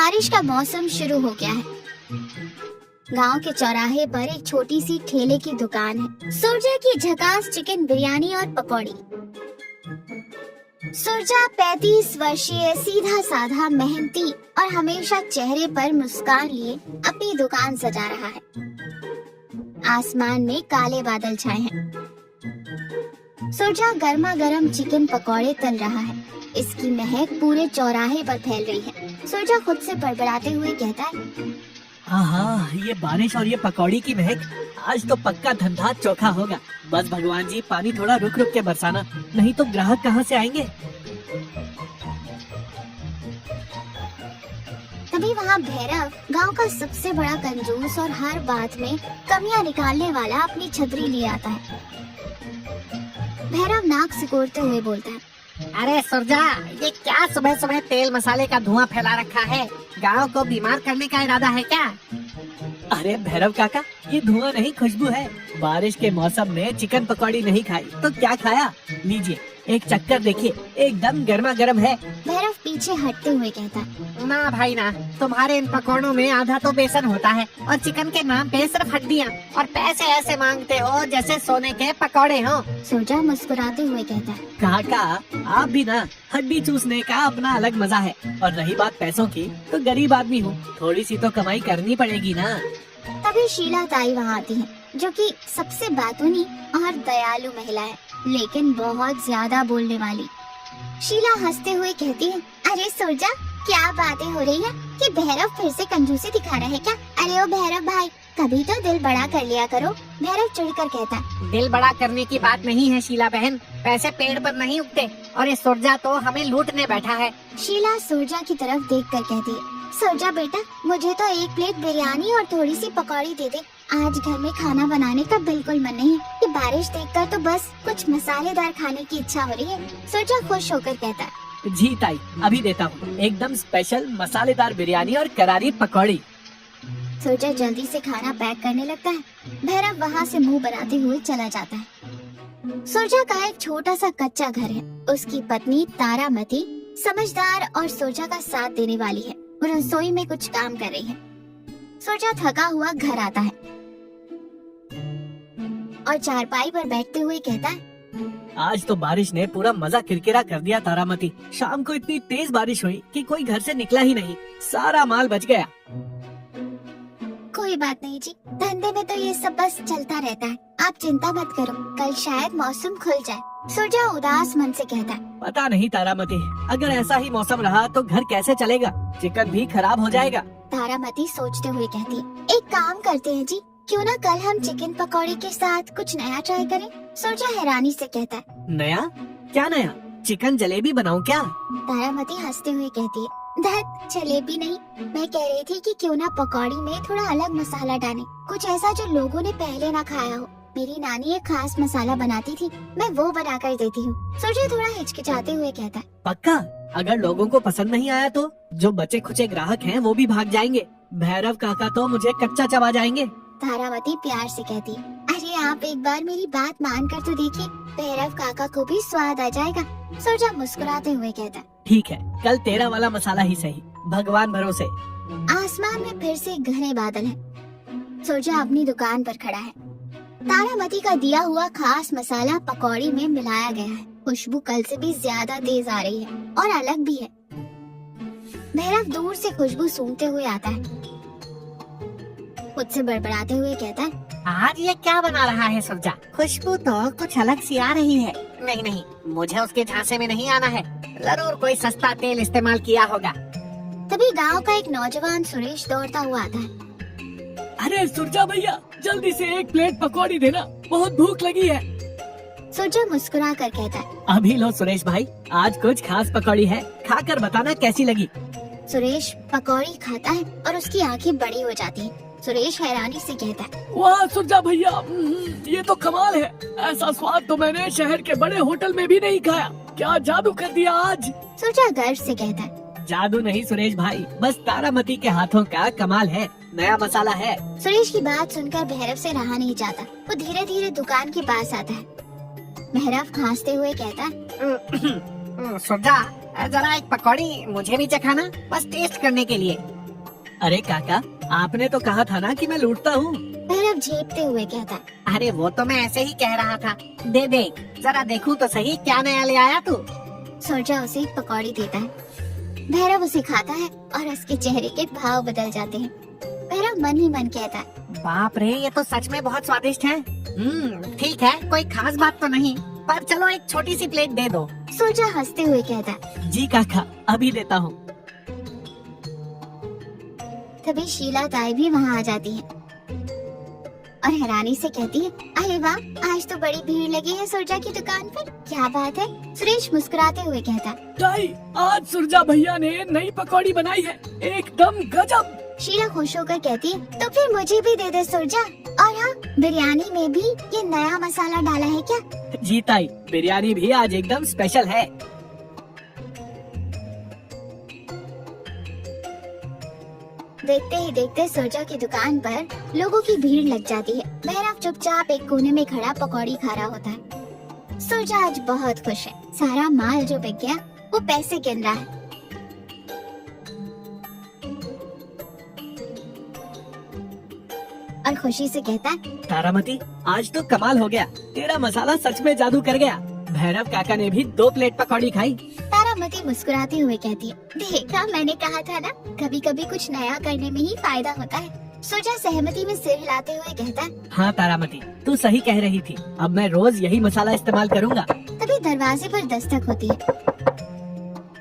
बारिश का मौसम शुरू हो गया है। गांव के चौराहे पर एक छोटी सी ठेले की दुकान है। सुरजा की झकास चिकन बिरयानी और पकौड़ी। सुरजा 35 वर्षीय, सीधा साधा, मेहनती और हमेशा चेहरे पर मुस्कान लिए अपनी दुकान सजा रहा है। आसमान में काले बादल छाए हैं। सुरजा गर्मा गर्म चिकन पकौड़े तल रहा है। इसकी महक पूरे चौराहे पर फैल रही है। सुरजा खुद से बड़बड़ाते हुए कहता है, हाँ, ये बारिश और ये पकौड़ी की महक, आज तो पक्का धंधा चोखा होगा। बस भगवान जी पानी थोड़ा रुक रुक के बरसाना, नहीं तो ग्राहक कहाँ से आएंगे। तभी वहाँ भैरव, गांव का सबसे बड़ा कंजूस और हर बात में कमियां निकालने वाला, अपनी छतरी ले आता है। भैरव नाक सिकोड़ते हुए बोलता है, अरे सुरजा, ये क्या सुबह सुबह तेल मसाले का धुआं फैला रखा है? गांव को बीमार करने का इरादा है क्या? अरे भैरव काका, ये धुआं नहीं, खुशबू है। बारिश के मौसम में चिकन पकौड़ी नहीं खाई तो क्या खाया? लीजिए, एक चक्कर देखिए, एकदम गर्मा गर्म है। भैरव पीछे हटते हुए कहता है, ना भाई ना, तुम्हारे इन पकौड़ों में आधा तो बेसन होता है और चिकन के नाम पे सिर्फ हड्डियाँ, और पैसे ऐसे मांगते हो जैसे सोने के पकौड़े हो। सुरजा मुस्कुराते हुए कहता है, काका, आप भी ना, हड्डी चूसने का अपना अलग मजा है। और रही बात पैसों की, तो गरीब आदमी हूँ, थोड़ी सी तो कमाई करनी पड़ेगी ना। तभी शीला ताई वहाँ आती है, जो कि सबसे बातूनी और दयालु महिला है, लेकिन बहुत ज्यादा बोलने वाली। शीला हंसते हुए कहती है, अरे सुरजा, क्या बातें हो रही है कि भैरव फिर से कंजूसी दिखा रहा है क्या? अरे ओ भैरव भाई, कभी तो दिल बड़ा कर लिया करो। भैरव चिढ़कर कहता है, दिल बड़ा करने की बात नहीं है शीला बहन, पैसे पेड़ पर नहीं उगते, और ये सुरजा तो हमें लूटने बैठा है। शीला सुरजा की तरफ देखकर कहती है, सुरजा बेटा, मुझे तो एक प्लेट बिरयानी और थोड़ी सी पकौड़ी दे दे। आज घर में खाना बनाने का बिल्कुल मन नहीं है। ये बारिश देखकर तो बस कुछ मसालेदार खाने की इच्छा हो रही है। सुरजा खुश होकर कहता है, जी ताई, अभी देता हूँ, एकदम स्पेशल मसालेदार बिरयानी और करारी पकौड़ी। सुरजा जल्दी से खाना पैक करने लगता है। भैरव वहाँ से मुंह बनाते हुए चला जाता है। सुरजा का एक छोटा सा कच्चा घर है। उसकी पत्नी तारामती समझदार और सुरजा का साथ देने वाली है। वो रसोई में कुछ काम कर रही है। सुरजा थका हुआ घर आता है और चारपाई पर बैठते हुए कहता है, आज तो बारिश ने पूरा मजा किरकिरा कर दिया तारामती। शाम को इतनी तेज बारिश हुई कि कोई घर से निकला ही नहीं, सारा माल बच गया। कोई बात नहीं जी, धंधे में तो ये सब बस चलता रहता है, आप चिंता मत करो, कल शायद मौसम खुल जाए। सुरजा उदास मन से कहता है, पता नहीं तारामती, अगर ऐसा ही मौसम रहा तो घर कैसे चलेगा? चिकन भी खराब हो जाएगा। तारामती सोचते हुए कहती है, एक काम करते हैं जी, क्यों ना कल हम चिकन पकौड़े के साथ कुछ नया ट्राई करें? सुरजा हैरानी से कहता है, नया? क्या नया? चिकन जलेबी बनाऊं क्या? तारामती हंसते हुए कहती है, धत, जलेबी नहीं, मैं कह रही थी कि क्यों ना पकौड़ी में थोड़ा अलग मसाला डालें, कुछ ऐसा जो लोगों ने पहले ना खाया हो। मेरी नानी एक खास मसाला बनाती थी, मैं वो बना कर देती हूँ। सुरजा थोड़ा हिचकिचाते हुए कहता है, पक्का? अगर लोगों को पसंद नहीं आया तो जो बचे खुचे ग्राहक हैं वो भी भाग जाएंगे। भैरव काका तो मुझे कच्चा चबा जाएंगे। तारावती प्यार से कहती है, अरे आप एक बार मेरी बात मान कर तो देखिए, भैरव काका को भी स्वाद आ जाएगा। सुरजा मुस्कुराते हुए कहता है, ठीक है, कल तेरा वाला मसाला ही सही, भगवान भरोसे। आसमान में फिर से घने बादल हैं। सुरजा अपनी दुकान पर खड़ा है। तारामती का दिया हुआ खास मसाला पकौड़ी में मिलाया गया है। खुशबू कल से भी ज्यादा तेज आ रही है और अलग भी है। भैरव दूर से खुशबू सूंघते हुए आता है, खुद से बड़बड़ाते हुए कहता है, आज ये क्या बना रहा है सुरजा? खुशबू तो कुछ अलग सी आ रही है। नहीं नहीं, मुझे उसके झांसे में नहीं आना है, जरूर कोई सस्ता तेल इस्तेमाल किया होगा। तभी गांव का एक नौजवान सुरेश दौड़ता हुआ आता है। अरे सुरजा भैया, जल्दी से एक प्लेट पकौड़ी देना, बहुत भूख लगी है। सुरजा मुस्कुरा कर कहता है, अभी लो सुरेश भाई, आज कुछ खास पकौड़ी है, खाकर बताना कैसी लगी। सुरेश पकौड़ी खाता है और उसकी आंखें बड़ी हो जाती हैं। सुरेश हैरानी से कहता है, वाह सुरजा भैया, ये तो कमाल है, ऐसा स्वाद तो मैंने शहर के बड़े होटल में भी नहीं खाया। क्या जादू कर दिया आज। सुरजा गर्व से कहता है, जादू नहीं सुरेश भाई, बस तारामती के हाथों का कमाल है, नया मसाला है। सुरेश की बात सुनकर भैरव से रहा नहीं जाता। वो धीरे धीरे दुकान के पास आता है। भैरव खांसते हुए कहता है, सुरजा, जरा एक पकौड़ी मुझे भी चखाना, बस टेस्ट करने के लिए। अरे काका, आपने तो कहा था ना कि मैं लूटता हूँ। भैरव झेपते हुए कहता है। अरे वो तो मैं ऐसे ही कह रहा था। दे देख, जरा देखूं तो सही क्या नया ले आया तू। सुरजा उसे एक पकौड़ी देता है। भैरव उसे खाता है और उसके चेहरे के भाव बदल जाते हैं। भैरव मन ही मन कहता है, बाप रे, ये तो सच में बहुत स्वादिष्ट है। ठीक है, कोई खास बात तो नहीं, पर चलो एक छोटी सी प्लेट दे दो। सुरजा हंसते हुए कहता है। जी काका, अभी देता हूँ। तभी शीला ताई भी वहाँ आ जाती है और हैरानी से कहती है, अरे वाह, आज तो बड़ी भीड़ लगी है सुरजा की दुकान पर। क्या बात है? सुरेश मुस्कुराते हुए कहता है। ताई, आज सुरजा भैया ने नई पकौड़ी बनाई है, एकदम गजब। शीला खुश होकर कहती है, तो फिर मुझे भी दे दे सुरजा। और हाँ, बिरयानी में भी ये नया मसाला डाला है क्या? जी ताई, बिरयानी भी आज एकदम स्पेशल है। देखते ही देखते सुरजा की दुकान पर लोगों की भीड़ लग जाती है। भैरव चुपचाप एक कोने में खड़ा पकौड़ी खा रहा होता है। सुरजा आज बहुत खुश है। सारा माल जो बिक गया वो पैसे गिन रहा है। और खुशी से कहता है, तारामती, आज तो कमाल हो गया, तेरा मसाला सच में जादू कर गया। भैरव काका ने भी 2 प्लेट पकौड़ी खाई। तारामती मुस्कुराते हुए कहती है, देखा, मैंने कहा था ना, कभी कभी कुछ नया करने में ही फायदा होता है। सुरजा सहमति में सिर हिलाते हुए कहता है। हाँ तारामती, तू सही कह रही थी, अब मैं रोज यही मसाला इस्तेमाल करूँगा। तभी दरवाजे पर दस्तक होती है।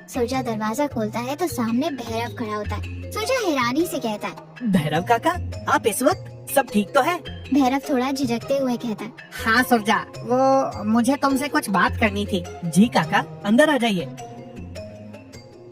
सुरजा दरवाजा खोलता है तो सामने भैरव खड़ा होता है। सुरजा हैरानी से कहता है, भैरव काका, आप इस वक्त? सब ठीक तो है? भैरव थोड़ा झिझकते हुए कहता है। हाँ सुरजा, वो मुझे तुमसे कुछ बात करनी थी। जी काका, अंदर आ जाइए,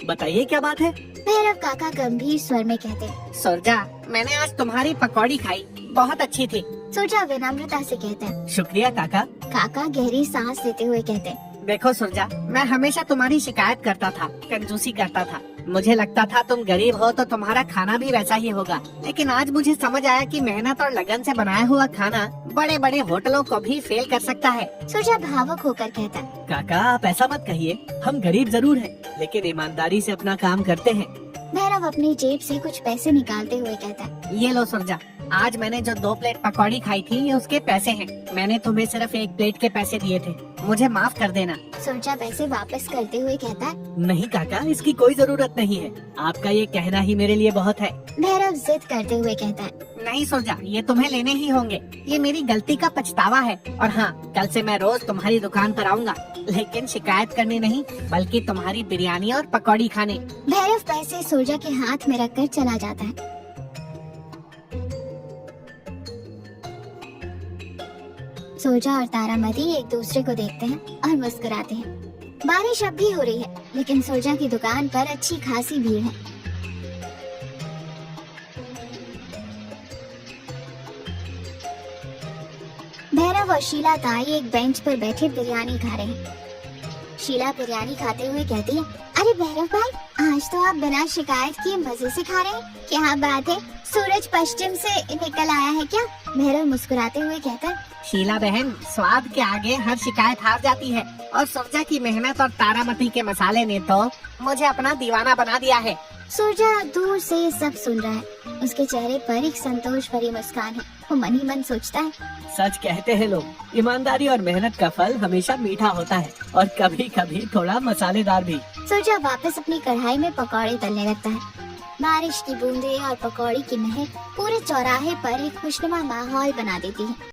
बताइए क्या बात है। भैरव काका गंभीर स्वर में कहते हैं। सुरजा, मैंने आज तुम्हारी पकौड़ी खाई, बहुत अच्छी थी। सुरजा विनम्रता से कहता है। शुक्रिया काका। काका गहरी सांस लेते हुए कहते हैं। देखो सुरजा, मैं हमेशा तुम्हारी शिकायत करता था, कंजूसी करता था। मुझे लगता था तुम गरीब हो तो तुम्हारा खाना भी वैसा ही होगा, लेकिन आज मुझे समझ आया कि मेहनत और लगन से बनाया हुआ खाना बड़े बड़े होटलों को भी फेल कर सकता है। सुरजा भावुक होकर कहता है। काका, आप ऐसा मत कहिए, हम गरीब जरूर हैं, लेकिन ईमानदारी से अपना काम करते हैं। भैरव अपनी जेब से कुछ पैसे निकालते हुए कहता है। ये लो सुरजा, आज मैंने जो 2 प्लेट पकौड़ी खाई थी, ये उसके पैसे हैं। मैंने तुम्हें सिर्फ 1 प्लेट के पैसे दिए थे, मुझे माफ कर देना। सुरजा पैसे वापस करते हुए कहता है। नहीं काका, इसकी कोई जरूरत नहीं है, आपका ये कहना ही मेरे लिए बहुत है। भैरव जिद करते हुए कहता है। नहीं सुरजा, ये तुम्हें लेने ही होंगे, ये मेरी गलती का पछतावा है। और हाँ, कल से मैं रोज तुम्हारी दुकान पर आऊँगा, लेकिन शिकायत करने नहीं, बल्कि तुम्हारी बिरयानी और पकौड़ी खाने। भैरव पैसे सुरजा के हाथ में रखकर चला जाता है। सुरजा और तारामती एक दूसरे को देखते हैं और मुस्कुराते हैं। बारिश अब भी हो रही है, लेकिन सुरजा की दुकान पर अच्छी खासी भीड़ है। भैरव और शीला ताई एक बेंच पर बैठे बिरयानी खा रहे हैं। शीला बिरयानी खाते हुए कहती है, अरे भैरव भाई, आज तो आप बिना शिकायत किए मजे से खा रहे हैं। क्या बात है, सूरज पश्चिम से निकल आया है क्या? भैरव मुस्कुराते हुए कहता है। शीला बहन, स्वाद के आगे हर शिकायत हार जाती है, और सुरजा की मेहनत और तारामती के मसाले ने तो मुझे अपना दीवाना बना दिया है। सुरजा दूर से सब सुन रहा है। उसके चेहरे पर एक संतोष भरी मुस्कान है। वो मन ही मन सोचता है, सच कहते हैं लोग, ईमानदारी और मेहनत का फल हमेशा मीठा होता है, और कभी कभी थोड़ा मसालेदार भी। सुरजा वापस अपनी कढ़ाई में पकौड़े तलने लगता है। बारिश की बूंदें और पकौड़ी की महक पूरे चौराहे पर एक खुशनुमा माहौल बना देती है।